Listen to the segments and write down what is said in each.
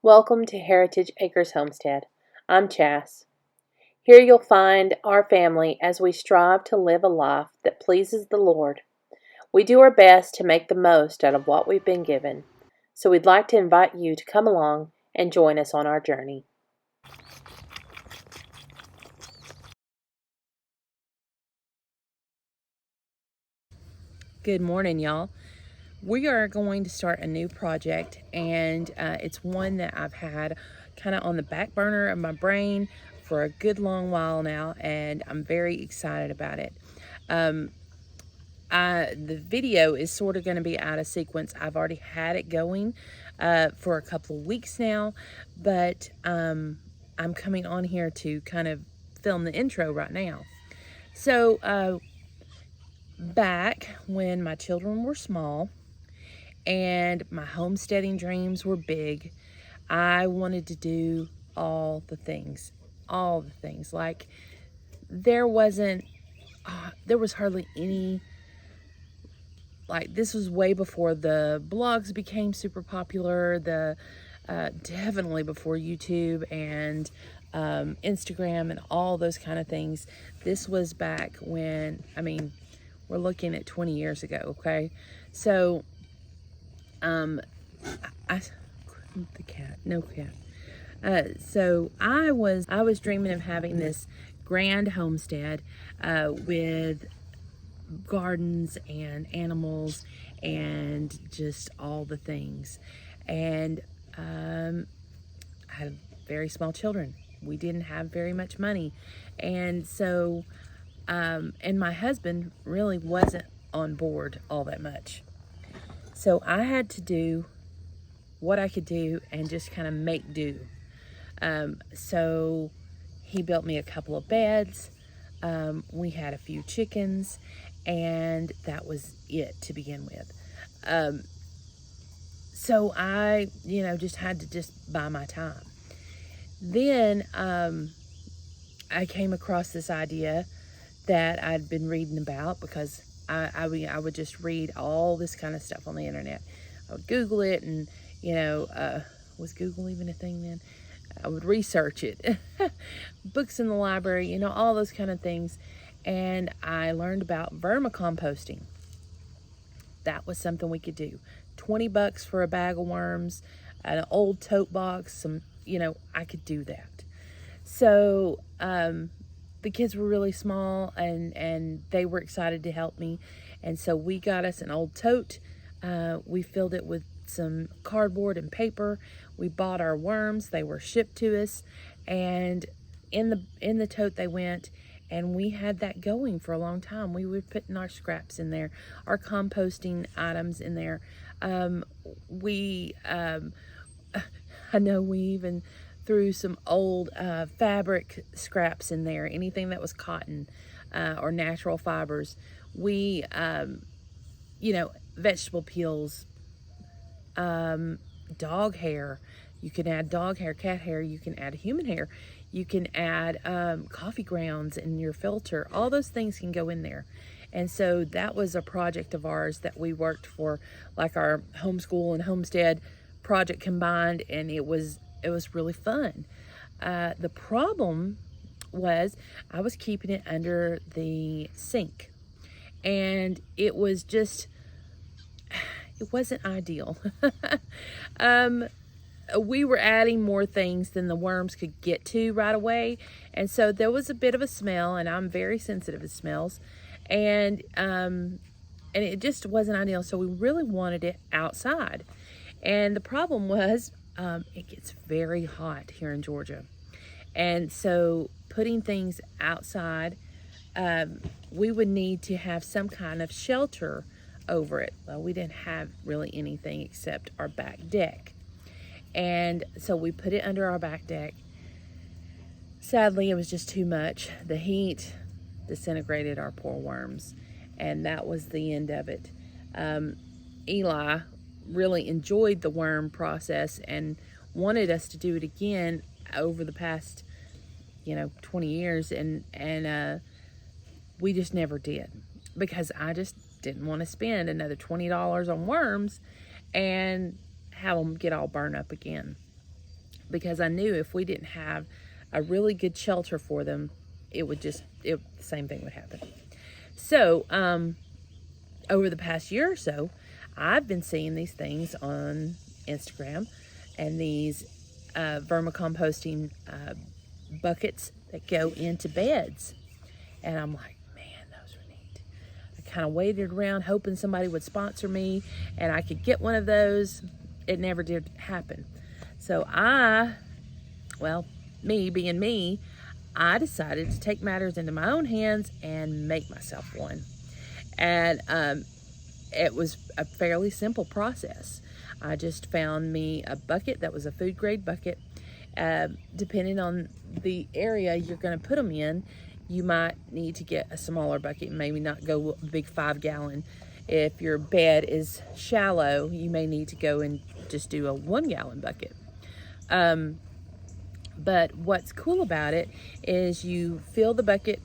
Welcome to Heritage Acres Homestead. I'm Chas. Here you'll find our family as we strive to live a life that pleases the Lord. We do our best to make the most out of what we've been given, so we'd like to invite you to come along and join us on our journey. Good morning, y'all. We are going to start a new project, and it's one that I've had kind of on the back burner of my brain for a good long while now, and I'm very excited about it. The video is sort of going to be out of sequence. I've already had it going for a couple of weeks now, but I'm coming on here to kind of film the intro right now. So back when my children were small and my homesteading dreams were big, I wanted to do all the things. Like there was hardly any. Like, this was way before the blogs became super popular, definitely before YouTube and Instagram and all those kind of things. This was back when, we're looking at 20 years ago, okay? So, the cat, no cat. So I was dreaming of having this grand homestead with gardens and animals and just all the things. And I had very small children. We didn't have very much money. And so, and my husband really wasn't on board all that much. So I had to do what I could do and just kind of make do. So he built me a couple of beds. We had a few chickens, and that was it to begin with. So I, just had to just buy my time. Then I came across this idea that I'd been reading about because I would just read all this kind of stuff on the internet. I would Google it, and was Google even a thing then? I would research it. Books in the library, all those kind of things. And I learned about vermicomposting. That was something we could do. $20 for a bag of worms, an old tote box, I could do that. So the kids were really small, and they were excited to help me. And so we got us an old tote. We filled it with some cardboard and paper. We bought our worms. They were shipped to us, and in the tote they went, and we had that going for a long time. We were putting our scraps in there, our composting items in there. I know we even threw some old fabric scraps in there, anything that was cotton or natural fibers. We vegetable peels, dog hair. You can add dog hair, cat hair. You can add human hair. You can add coffee grounds in your filter. All those things can go in there. And so that was a project of ours that we worked for, like our homeschool and homestead project combined, and it was really fun. The problem was I was keeping it under the sink, and it wasn't ideal. We were adding more things than the worms could get to right away, and so there was a bit of a smell, and I'm very sensitive to smells, and it just wasn't ideal. So we really wanted it outside, and the problem was it gets very hot here in Georgia, and so putting things outside, we would need to have some kind of shelter over it. Well, we didn't have really anything except our back deck. And so we put it under our back deck. Sadly, it was just too much. The heat disintegrated our poor worms, and that was the end of it. Eli really enjoyed the worm process and wanted us to do it again over the past, 20 years, and we just never did, because I just didn't want to spend another $20 on worms and have them get all burned up again. because I knew if we didn't have a really good shelter for them, the same thing would happen. So, over the past year or so, I've been seeing these things on Instagram, and these vermicomposting buckets that go into beds. And I'm like, man, those are neat. I kind of waited around hoping somebody would sponsor me and I could get one of those. It never did happen. So me being me, I decided to take matters into my own hands and make myself one. And it was a fairly simple process. I just found me a bucket that was a food grade bucket. Depending on the area you're going to put them in, you might need to get a smaller bucket, maybe not go big 5-gallon. If your bed is shallow, you may need to go and just do a 1-gallon bucket. But what's cool about it is you fill the bucket,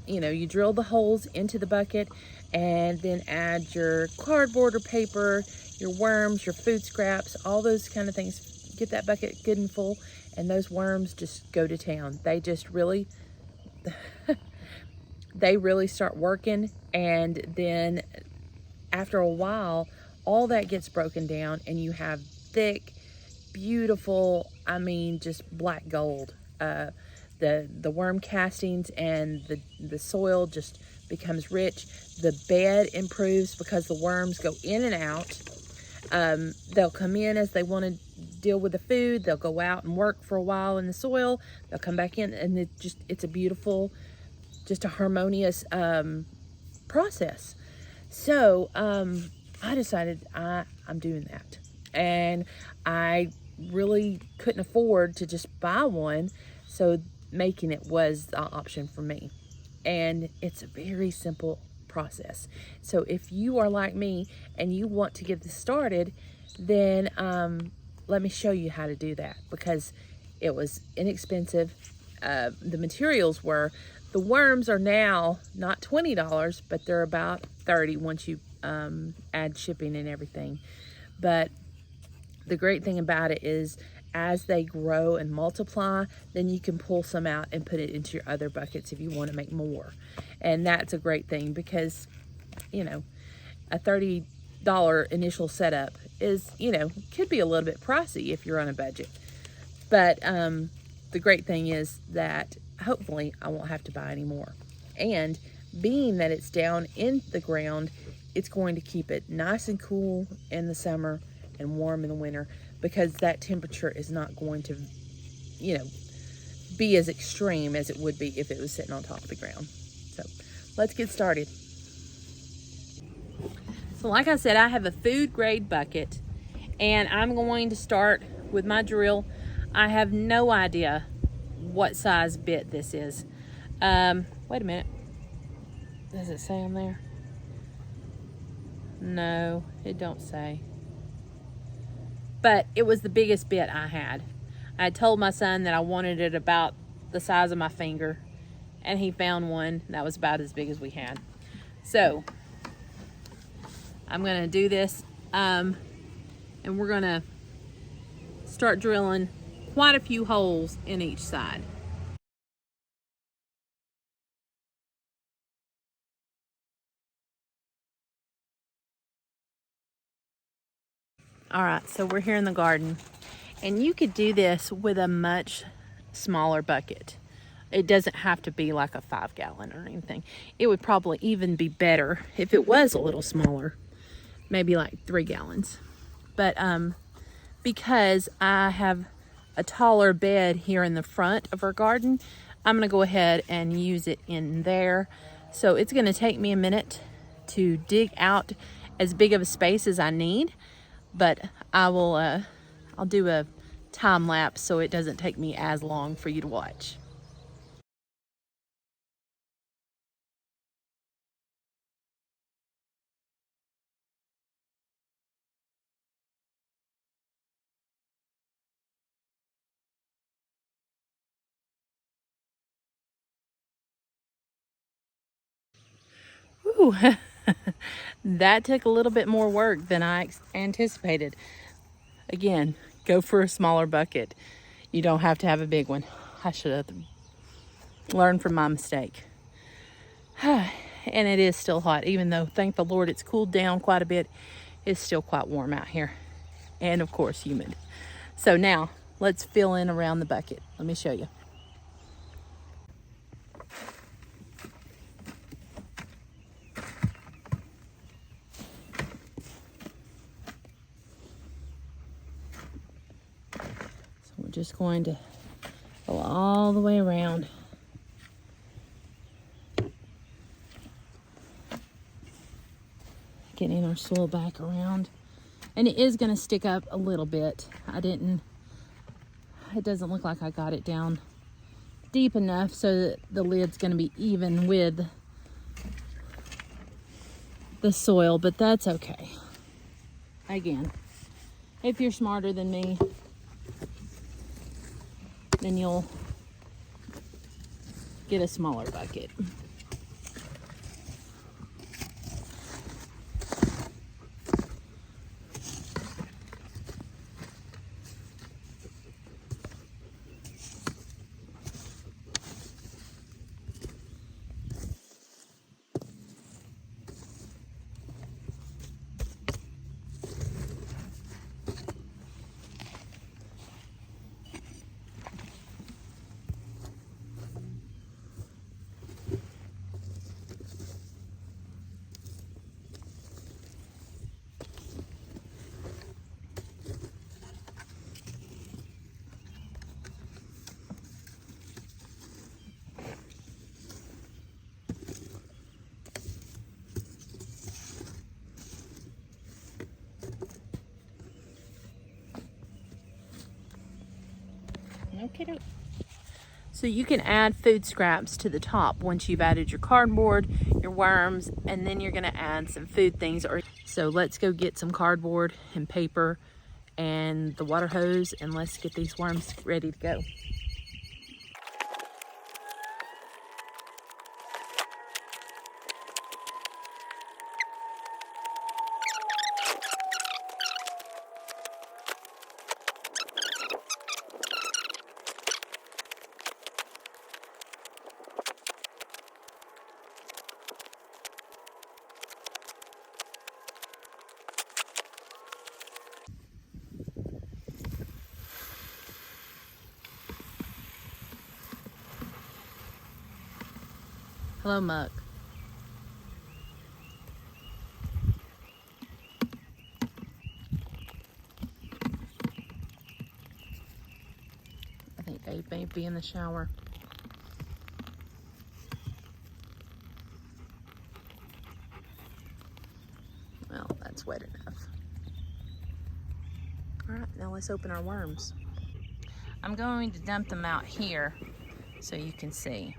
you drill the holes into the bucket, and then add your cardboard or paper, your worms, your food scraps, all those kind of things. Get that bucket good and full, and those worms just go to town. They just really, they really start working, and then after a while, all that gets broken down, and you have thick, beautiful, just black gold. The worm castings and the soil just becomes rich. The bed improves because the worms go in and out. They'll come in as they want to deal with the food. They'll go out and work for a while in the soil. They'll come back in, and it's a beautiful, just a harmonious process. So I decided I'm doing that, and I really couldn't afford to just buy one, so making it was the option for me. And it's a very simple process. So if you are like me and you want to get this started, then let me show you how to do that, because it was inexpensive. The materials were, the worms are now not $20, but they're about $30 once you add shipping and everything. But the great thing about it is, as they grow and multiply, then you can pull some out and put it into your other buckets if you want to make more. And that's a great thing, because a $30 initial setup is, could be a little bit pricey if you're on a budget. But the great thing is that hopefully I won't have to buy any more. And being that it's down in the ground, it's going to keep it nice and cool in the summer and warm in the winter, because that temperature is not going to, be as extreme as it would be if it was sitting on top of the ground. So let's get started. So like I said, I have a food grade bucket, and I'm going to start with my drill. I have no idea what size bit this is. Wait a minute. Does it say on there? No, it don't say. But it was the biggest bit I had. I told my son that I wanted it about the size of my finger, and he found one that was about as big as we had. So I'm gonna do this, and we're gonna start drilling quite a few holes in each side. All right, so we're here in the garden, and you could do this with a much smaller bucket. It doesn't have to be like a 5-gallon or anything. It would probably even be better if it was a little smaller, maybe like 3 gallons. But because I have a taller bed here in the front of our garden, I'm gonna go ahead and use it in there. So it's gonna take me a minute to dig out as big of a space as I need. But I'll do a time lapse so it doesn't take me as long for you to watch. Ooh, that took a little bit more work than I anticipated. Again, go for a smaller bucket. You don't have to have a big one. I should have learned from my mistake. And it is still hot, even though, thank the Lord, it's cooled down quite a bit. It's still quite warm out here. And of course, humid. So now, let's fill in around the bucket. Let me show you. So we're just going to go all the way around. Getting our soil back around. And it is going to stick up a little bit. It doesn't look like I got it down deep enough so that the lid's going to be even with the soil, but that's okay. Again, if you're smarter than me, then you'll get a smaller bucket. Okay. So you can add food scraps to the top once you've added your cardboard, your worms, and then you're going to add some food things. So let's go get some cardboard and paper and the water hose, and let's get these worms ready to go. Hello, Muck. I think Abe may be in the shower. Well, that's wet enough. All right, now let's open our worms. I'm going to dump them out here so you can see.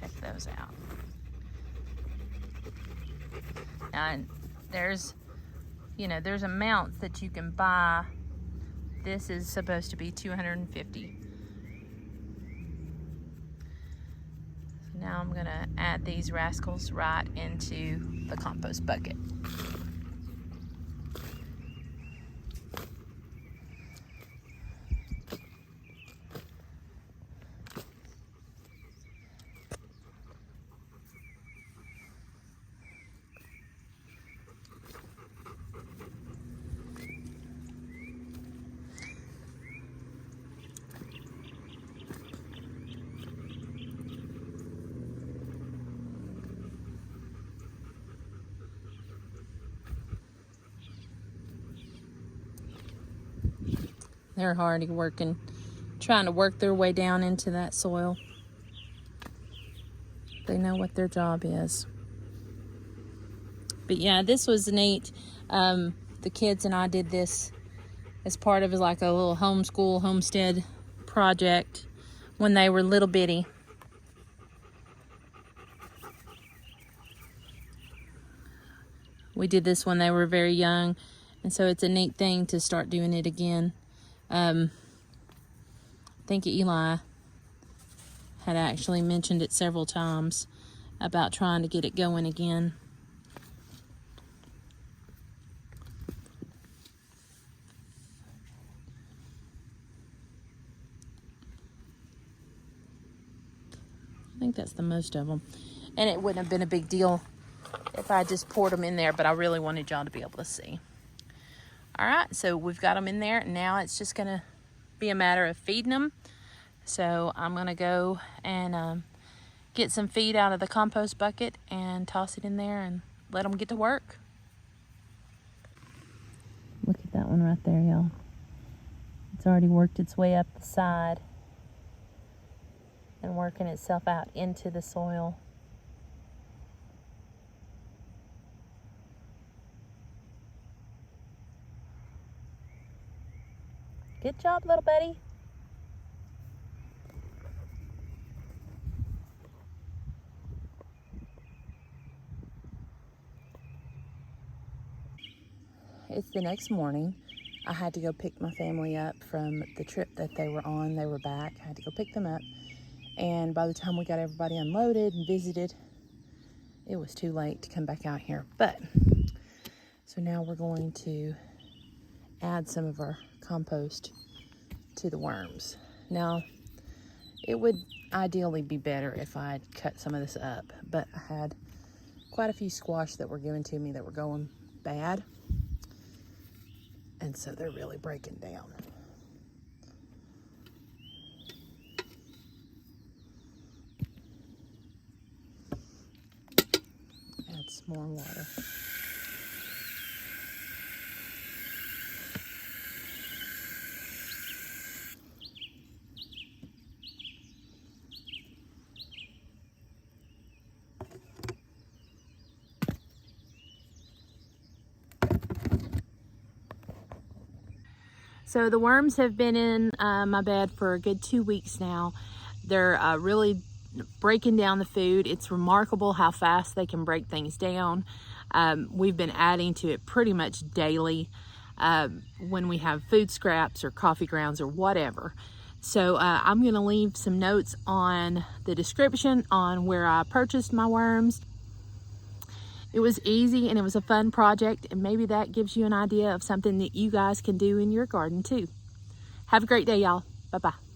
Check those out. And there's amounts that you can buy. This is supposed to be 250. So now I'm gonna add these rascals right into the compost bucket. They're already working, trying to work their way down into that soil. They know what their job is. But yeah, this was neat. The kids and I did this as part of like a little homestead project when they were little bitty. We did this when they were very young, and so it's a neat thing to start doing it again. I think Eli had actually mentioned it several times about trying to get it going again. think that's the most of them. And it wouldn't have been a big deal if I just poured them in there, but I really wanted y'all to be able to see. All right, so we've got them in there, and now it's just gonna be a matter of feeding them. So I'm gonna go and get some feed out of the compost bucket and toss it in there and let them get to work. Look at that one right there, y'all. It's already worked its way up the side and working itself out into the soil. Good job, little buddy. It's the next morning. I had to go pick my family up from the trip that they were on. They were back. I had to go pick them up. And by the time we got everybody unloaded and visited, it was too late to come back out here. But, so now we're going to add some of our compost to the worms. Now, it would ideally be better if I had cut some of this up, but I had quite a few squash that were given to me that were going bad, and so they're really breaking down. Add some more water. So the worms have been in my bed for a good 2 weeks now. They're really breaking down the food. It's remarkable how fast they can break things down. We've been adding to it pretty much daily when we have food scraps or coffee grounds or whatever. So I'm going to leave some notes on the description on where I purchased my worms. It was easy and it was a fun project, and maybe that gives you an idea of something that you guys can do in your garden too. Have a great day, y'all. Bye-bye.